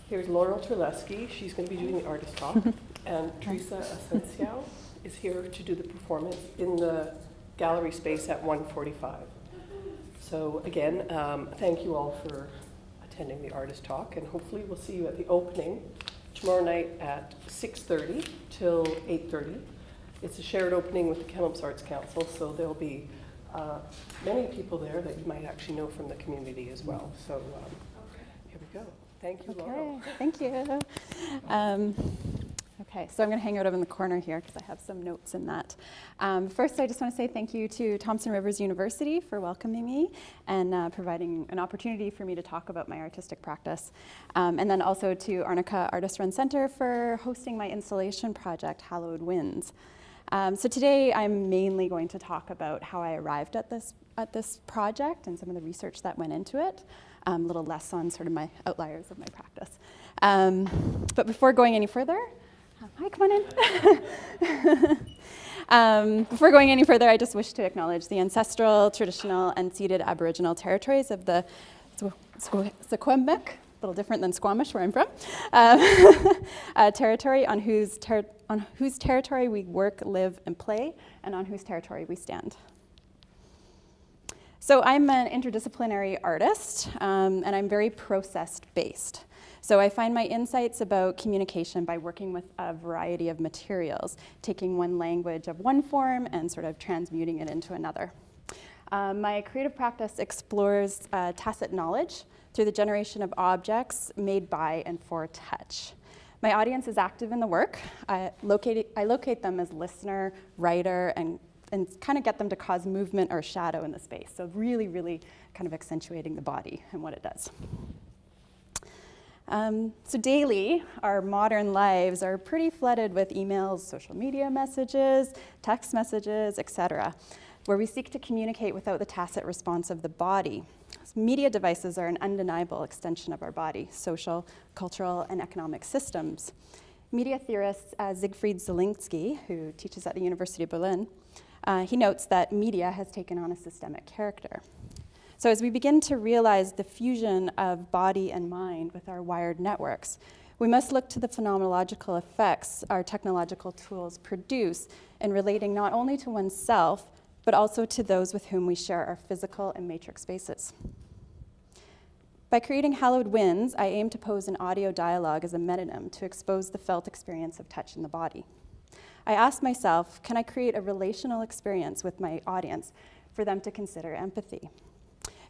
Here's Laurel Terlesky. She's going to be doing the artist talk. And Teresa Asencio is here to do the performance in the gallery space at 1:45. So again, thank you all for attending the artist talk, and hopefully we'll see you at the opening tomorrow night at 6:30 till 8:30. It's a shared opening with the Kamloops Arts Council, so there'll be many people there that you might actually know from the community as well. So here we go. Thank you, Laurel. Thank you. Okay, so I'm going to hang out over in the corner here because I have some notes in that. First, I just want to say thank you to Thompson Rivers University for welcoming me and providing an opportunity for me to talk about my artistic practice. And then also to Arnica Artist Run Center for hosting my installation project, Hallowed Winds. So today I'm mainly going to talk about how I arrived at this project and some of the research that went into it. A little less on sort of my outliers of my practice. But before going any further, hi, come on in. Before going any further, I just wish to acknowledge the ancestral, traditional, and ceded Aboriginal territories of the Secwepemc, a little different than Squamish, where I'm from, territory on whose territory we work, live, and play, and on whose territory we stand. So I'm an interdisciplinary artist, and I'm very process-based. So I find my insights about communication by working with a variety of materials, taking one language of one form and sort of transmuting it into another. My creative practice explores tacit knowledge through the generation of objects made by and for touch. My audience is active in the work. I locate them as listener, writer, and kind of get them to cause movement or shadow in the space. So really, really kind of accentuating the body and what it does. So daily, our modern lives are pretty flooded with emails, social media messages, text messages, etc., where we seek to communicate without the tacit response of the body. So media devices are an undeniable extension of our body, social, cultural, and economic systems. Media theorist Siegfried Zielinski, who teaches at the University of Berlin, he notes that media has taken on a systemic character. So as we begin to realize the fusion of body and mind with our wired networks, we must look to the phenomenological effects our technological tools produce in relating not only to oneself, but also to those with whom we share our physical and matrix spaces. By creating Hallowed Winds, I aim to pose an audio dialogue as a metonym to expose the felt experience of touch in the body. I asked myself, can I create a relational experience with my audience for them to consider empathy,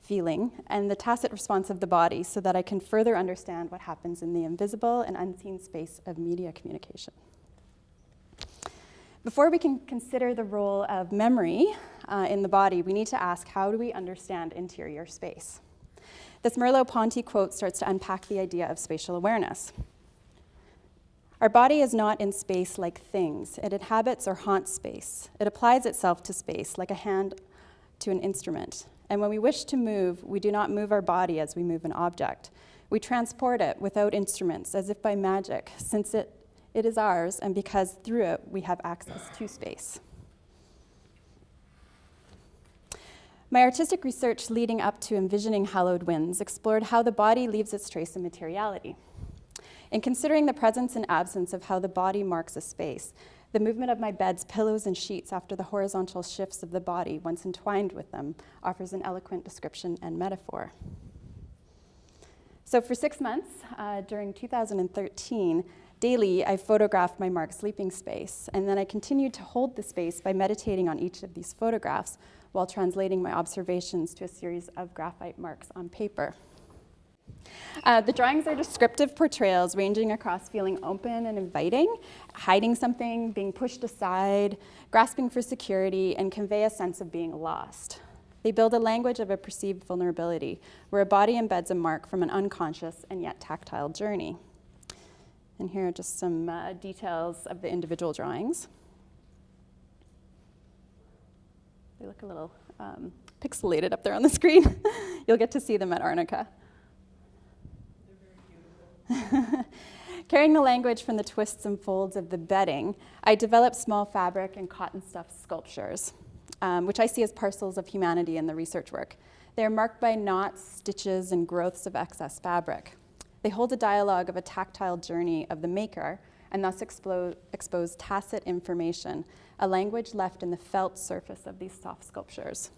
feeling, and the tacit response of the body so that I can further understand what happens in the invisible and unseen space of media communication. Before we can consider the role of memory in the body, we need to ask, how do we understand interior space? This Merleau-Ponty quote starts to unpack the idea of spatial awareness. Our body is not in space like things. It inhabits or haunts space. It applies itself to space like a hand to an instrument. And when we wish to move, we do not move our body as we move an object. We transport it without instruments, as if by magic, since it is ours, and because through it we have access to space. My artistic research leading up to envisioning Hallowed Winds explored how the body leaves its trace in materiality. In considering the presence and absence of how the body marks a space, the movement of my bed's pillows and sheets after the horizontal shifts of the body, once entwined with them, offers an eloquent description and metaphor. So for 6 months, during 2013, daily I photographed my marked sleeping space, and then I continued to hold the space by meditating on each of these photographs while translating my observations to a series of graphite marks on paper. The drawings are descriptive portrayals ranging across feeling open and inviting, hiding something, being pushed aside, grasping for security, and convey a sense of being lost. They build a language of a perceived vulnerability, where a body embeds a mark from an unconscious and yet tactile journey. And here are just some details of the individual drawings. They look a little pixelated up there on the screen. You'll get to see them at Arnica. Carrying the language from the twists and folds of the bedding, I developed small fabric and cotton stuffed sculptures, which I see as parcels of humanity in the research work. They are marked by knots, stitches, and growths of excess fabric. They hold a dialogue of a tactile journey of the maker and thus expose tacit information, a language left in the felt surface of these soft sculptures.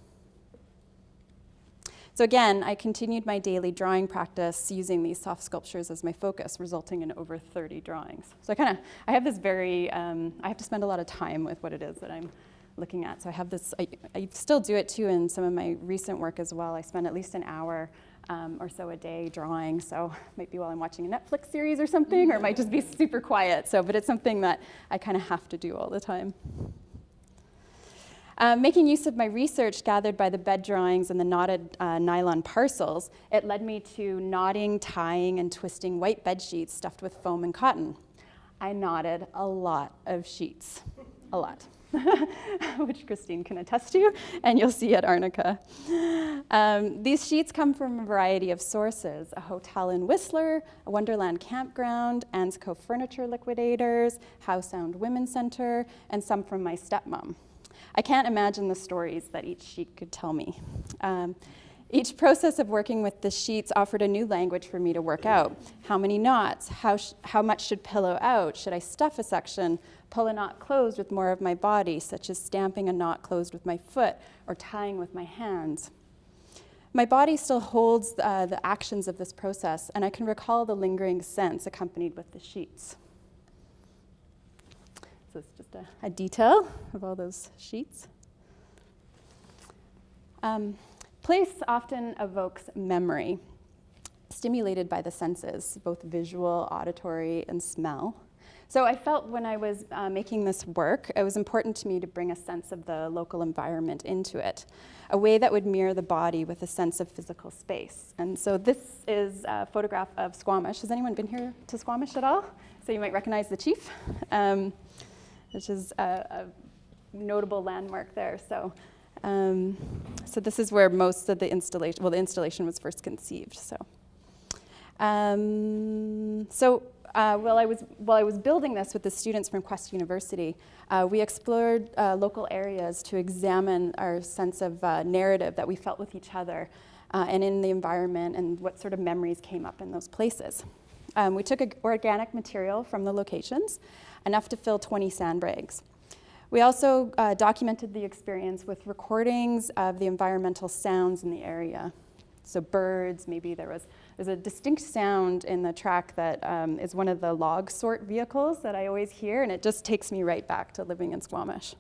So again, I continued my daily drawing practice using these soft sculptures as my focus, resulting in over 30 drawings. So I have this very, I have to spend a lot of time with what it is that I'm looking at. So I have this, I still do it too in some of my recent work as well. I spend at least an hour or so a day drawing. So it might be while I'm watching a Netflix series or something, or it might just be super quiet. So, but it's something that I kind of have to do all the time. Making use of my research gathered by the bed drawings and the knotted nylon parcels, it led me to knotting, tying, and twisting white bed sheets stuffed with foam and cotton. I knotted a lot of sheets, a lot, which Christine can attest to, and you'll see at Arnica. These sheets come from a variety of sources: a hotel in Whistler, a Wonderland campground, Ansco Furniture Liquidators, How Sound Women's Center, and some from my stepmom. I can't imagine the stories that each sheet could tell me. Each process of working with the sheets offered a new language for me to work out. How many knots? How much should pillow out? Should I stuff a section, pull a knot closed with more of my body, such as stamping a knot closed with my foot or tying with my hands? My body still holds the actions of this process, and I can recall the lingering sense accompanied with the sheets. So it's just a detail of all those sheets. Place often evokes memory, stimulated by the senses, both visual, auditory, and smell. So I felt when I was making this work, it was important to me to bring a sense of the local environment into it, a way that would mirror the body with a sense of physical space. And so this is a photograph of Squamish. Has anyone been here to Squamish at all? So you might recognize the chief, which is a notable landmark there. So this is where most of the installation, well, the installation was first conceived. So, while I was building this with the students from Quest University, we explored local areas to examine our sense of narrative that we felt with each other and in the environment, and what sort of memories came up in those places. We took organic material from the locations, enough to fill 20 sandbags. We also documented the experience with recordings of the environmental sounds in the area. So birds, maybe there's a distinct sound in the track that is one of the log sort vehicles that I always hear, and it just takes me right back to living in Squamish.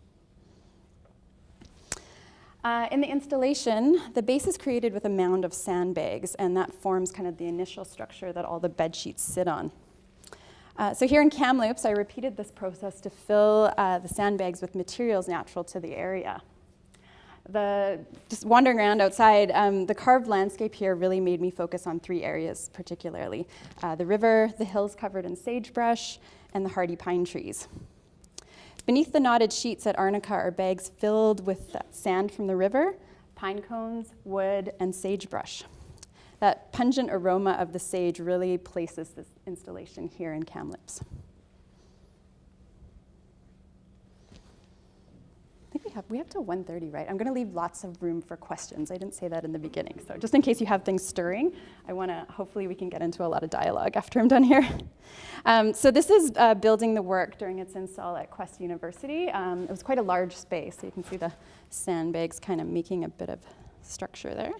In the installation, the base is created with a mound of sandbags, and that forms kind of the initial structure that all the bed sheets sit on. So here in Kamloops, I repeated this process to fill the sandbags with materials natural to the area. Just wandering around outside, the carved landscape here really made me focus on 3 areas particularly: the river, the hills covered in sagebrush, and the hardy pine trees. Beneath the knotted sheets at Arnica are bags filled with sand from the river, pine cones, wood, and sagebrush. That pungent aroma of the sage really places this installation here in Kamloops. I think we have till 1:30, right? I'm going to leave lots of room for questions. I didn't say that in the beginning. So just in case you have things stirring, hopefully we can get into a lot of dialogue after I'm done here. So this is building the work during its install at Quest University. It was quite a large space, so you can see the sandbags kind of making a bit of structure there.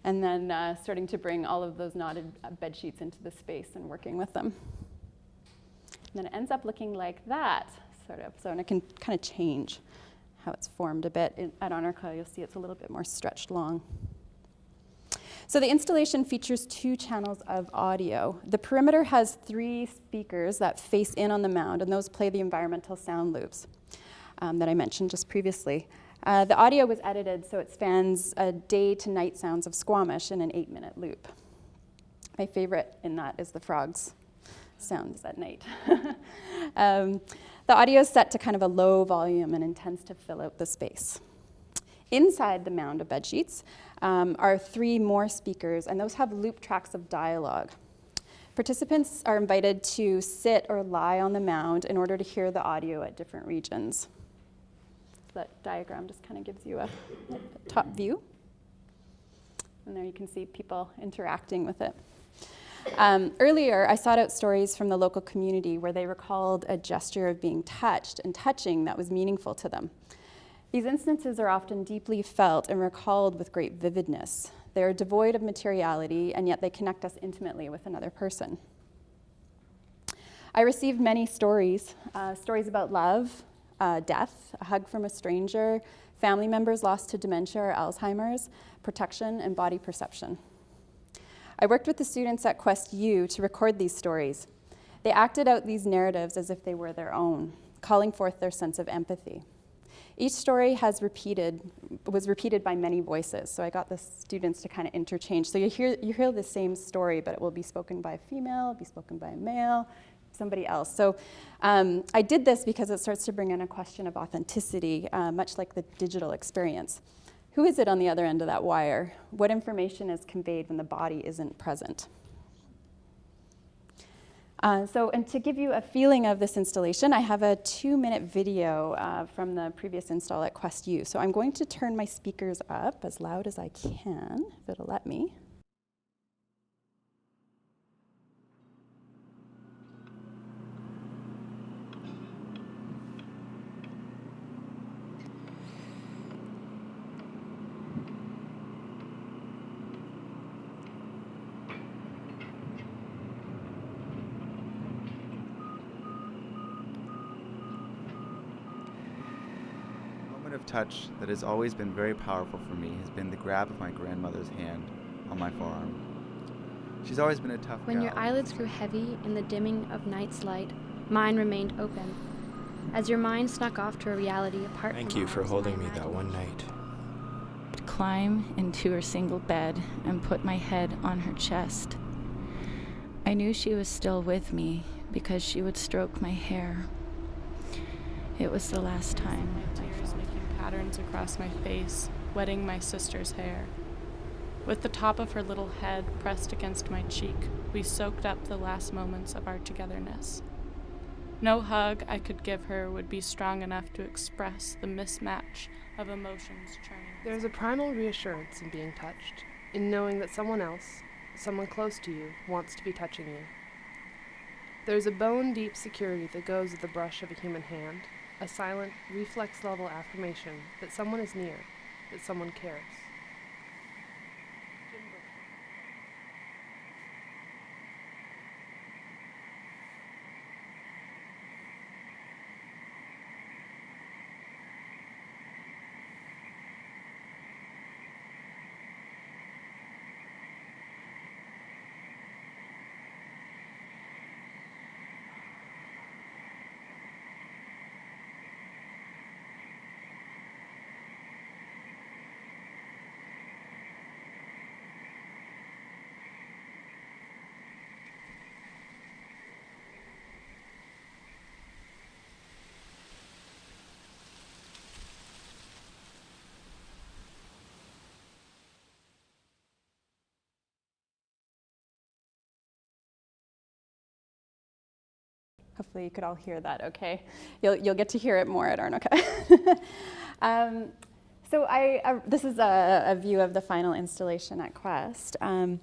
And then starting to bring all of those knotted bed sheets into the space and working with them. And then it ends up looking like that, sort of. So, and it can kind of change how it's formed a bit. At Arnica, you'll see it's a little bit more stretched long. So the installation features 2 channels of audio. The perimeter has 3 speakers that face in on the mound, and those play the environmental sound loops that I mentioned just previously. The audio was edited so it spans day to night sounds of Squamish in an 8-minute loop. My favorite in that is the frogs' sounds at night. The audio is set to kind of a low volume and intends to fill out the space. Inside the mound of bed sheets are 3 more speakers, and those have loop tracks of dialogue. Participants are invited to sit or lie on the mound in order to hear the audio at different regions. That diagram just kind of gives you a top view. And there you can see people interacting with it. Earlier, I sought out stories from the local community where they recalled a gesture of being touched and touching that was meaningful to them. These instances are often deeply felt and recalled with great vividness. They are devoid of materiality, and yet they connect us intimately with another person. I received many stories, stories about love, death, a hug from a stranger, family members lost to dementia or Alzheimer's, protection, and body perception. I worked with the students at Quest U to record these stories. They acted out these narratives as if they were their own, calling forth their sense of empathy. Each story was repeated by many voices, so I got the students to kind of interchange. So you hear the same story, but it will be spoken by a female, be spoken by a male, somebody else. So I did this because it starts to bring in a question of authenticity, much like the digital experience. Who is it on the other end of that wire? What information is conveyed when the body isn't present? And to give you a feeling of this installation, I have a 2-minute video from the previous install at Quest U. So I'm going to turn my speakers up as loud as I can, if it'll let me. Of touch that has always been very powerful for me has been the grab of my grandmother's hand on my forearm. She's always been a tough When gal. your eyelids grew heavy in the dimming of night's light, mine remained open. As your mind snuck off to a reality apart from Thank you for ours, holding my me that one imagination. night. Climb into her single bed and put my head on her chest. I knew she was still with me because she would stroke my hair. It was the last time. Tears making patterns across my face, wetting my sister's hair. With the top of her little head pressed against my cheek, we soaked up the last moments of our togetherness. No hug I could give her would be strong enough to express the mismatch of emotions churning. There's a primal reassurance in being touched, in knowing that someone else, someone close to you, wants to be touching you. There's a bone-deep security that goes with the brush of a human hand, a silent, reflex-level affirmation that someone is near, that someone cares. Hopefully you could all hear that okay. You'll get to hear it more at Arnoka. This is a view of the final installation at Quest. I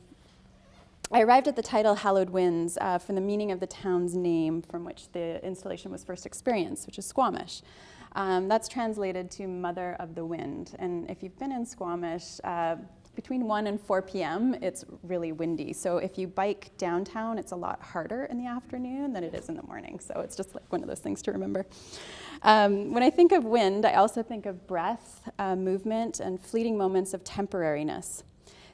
arrived at the title Hallowed Winds from the meaning of the town's name from which the installation was first experienced, which is Squamish. That's translated to Mother of the Wind. And if you've been in Squamish, between 1 and 4 p.m., it's really windy. So if you bike downtown, it's a lot harder in the afternoon than it is in the morning. So it's just like one of those things to remember. When I think of wind, I also think of breath, movement, and fleeting moments of temporariness.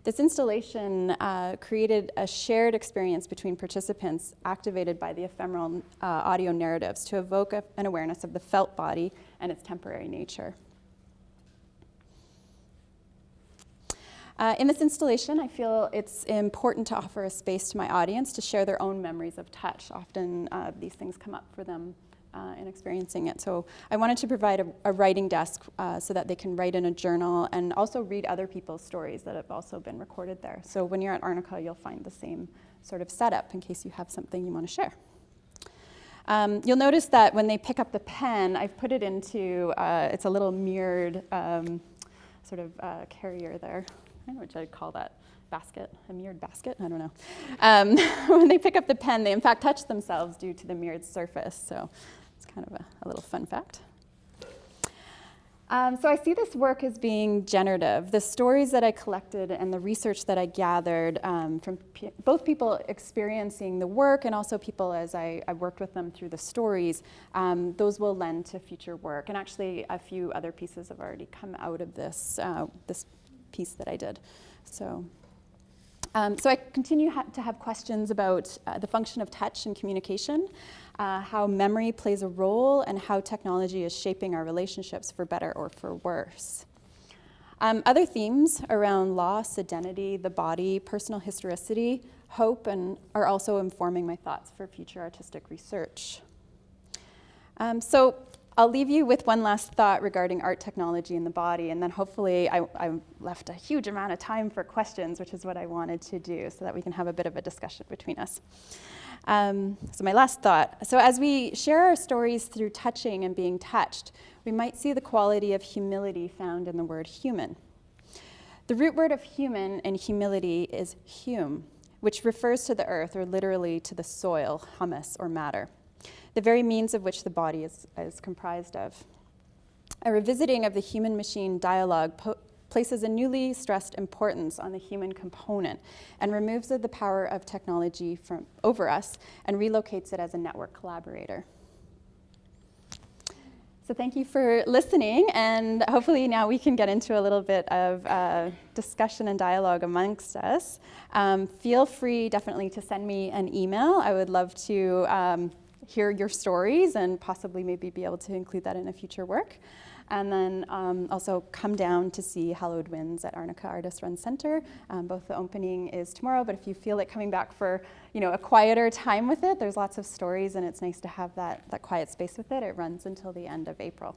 This installation created a shared experience between participants activated by the ephemeral audio narratives to evoke an awareness of the felt body and its temporary nature. In this installation, I feel it's important to offer a space to my audience to share their own memories of touch. Often these things come up for them in experiencing it. So I wanted to provide a writing desk so that they can write in a journal and also read other people's stories that have also been recorded there. So when you're at Arnoka, you'll find the same sort of setup in case you have something you want to share. You'll notice that when they pick up the pen, I've put it into, it's a little mirrored sort of carrier there. I don't know what I'd call that. basket, a mirrored basket, I don't know. When they pick up the pen, they in fact touch themselves due to the mirrored surface. So it's kind of a little fun fact. So I see this work as being generative. The stories that I collected and the research that I gathered from both people experiencing the work and also people as I worked with them through the stories, those will lend to future work. And actually a few other pieces have already come out of this, this piece that I did. So I continue to have questions about the function of touch and communication, how memory plays a role, and how technology is shaping our relationships for better or for worse. Other themes around loss, identity, the body, personal historicity, hope, and are also informing my thoughts for future artistic research. So I'll leave you with one last thought regarding art, technology, and the body, and then hopefully I left a huge amount of time for questions, which is what I wanted to do, so that we can have a bit of a discussion between us. So my last thought. So as we share our stories through touching and being touched, we might see the quality of humility found in the word human. The root word of human and humility is hum, which refers to the earth, or literally to the soil, humus, or matter, the very means of which the body is comprised of. A revisiting of the human-machine dialogue places a newly stressed importance on the human component and removes the power of technology over us and relocates it as a network collaborator. So thank you for listening, and hopefully now we can get into a little bit of discussion and dialogue amongst us. Feel free definitely to send me an email. I would love to hear your stories and possibly maybe be able to include that in a future work. And then also come down to see Hallowed Winds at Arnica Artist Run Center. Both the opening is tomorrow, but if you feel like coming back for a quieter time with it, there's lots of stories and it's nice to have that quiet space with it. It runs until the end of April.